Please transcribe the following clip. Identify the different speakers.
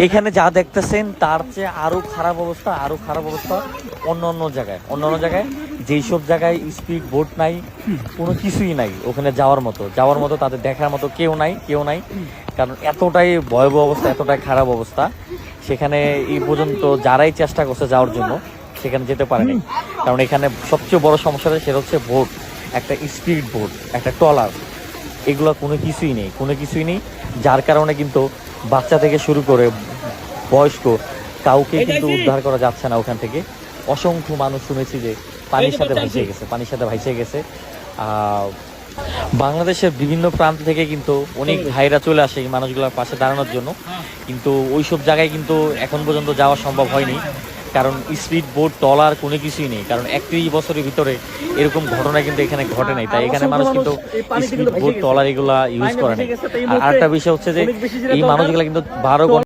Speaker 1: এখানে যা দেখতেছেন তার চেয়ে আরো খারাপ অবস্থা, আরো খারাপ অবস্থা অন্য অন্য জায়গায় যেই সব জায়গায় স্পিড বোট নাই, কোনো কিছুই নাই ওখানে যাওয়ার মতো তাদের দেখার মতো কেউ নাই, কারণ এতটাই ভয়াবহ অবস্থা, এতটাই খারাপ অবস্থা। সেখানে এই পর্যন্ত যারাই চেষ্টা করছে যাওয়ার জন্য সেখানে যেতে পারেনি, কারণ এখানে সবচেয়ে বড় সমস্যাটা সেটা হচ্ছে বোট, একটা স্পিড বোট, একটা ট্রলার, এগুলো কোনো কিছুই নেই, যার কারণে কিন্তু বাচ্চা থেকে শুরু করে বয়স্ক কাউকে কিন্তু উদ্ধার করা যাচ্ছে না ওখান থেকে। অসংখ্য মানুষ শুনেছি যে পানির সাথে ভাইসে গেছে। বাংলাদেশের বিভিন্ন প্রান্ত থেকে কিন্তু অনেক ভাইরা চলে আসে এই মানুষগুলোর পাশে দাঁড়ানোর জন্য, কিন্তু ওইসব জায়গায় কিন্তু এখন পর্যন্ত যাওয়া সম্ভব হয়নি, কারণ স্পিড বোট ট্রলার কোনো কিছুই নেই, কারণ 31 বছরের ভিতরে এরকম ঘটনা কিন্তু এখানে ঘটে নাই, তাই এখানে মানুষ কিন্তু স্পিড বোট ট্রলার এগুলা ইউজ করে নাই। আর আরেকটা বিষয় হচ্ছে যে এই মানুষগুলা কিন্তু 12 ঘন্টা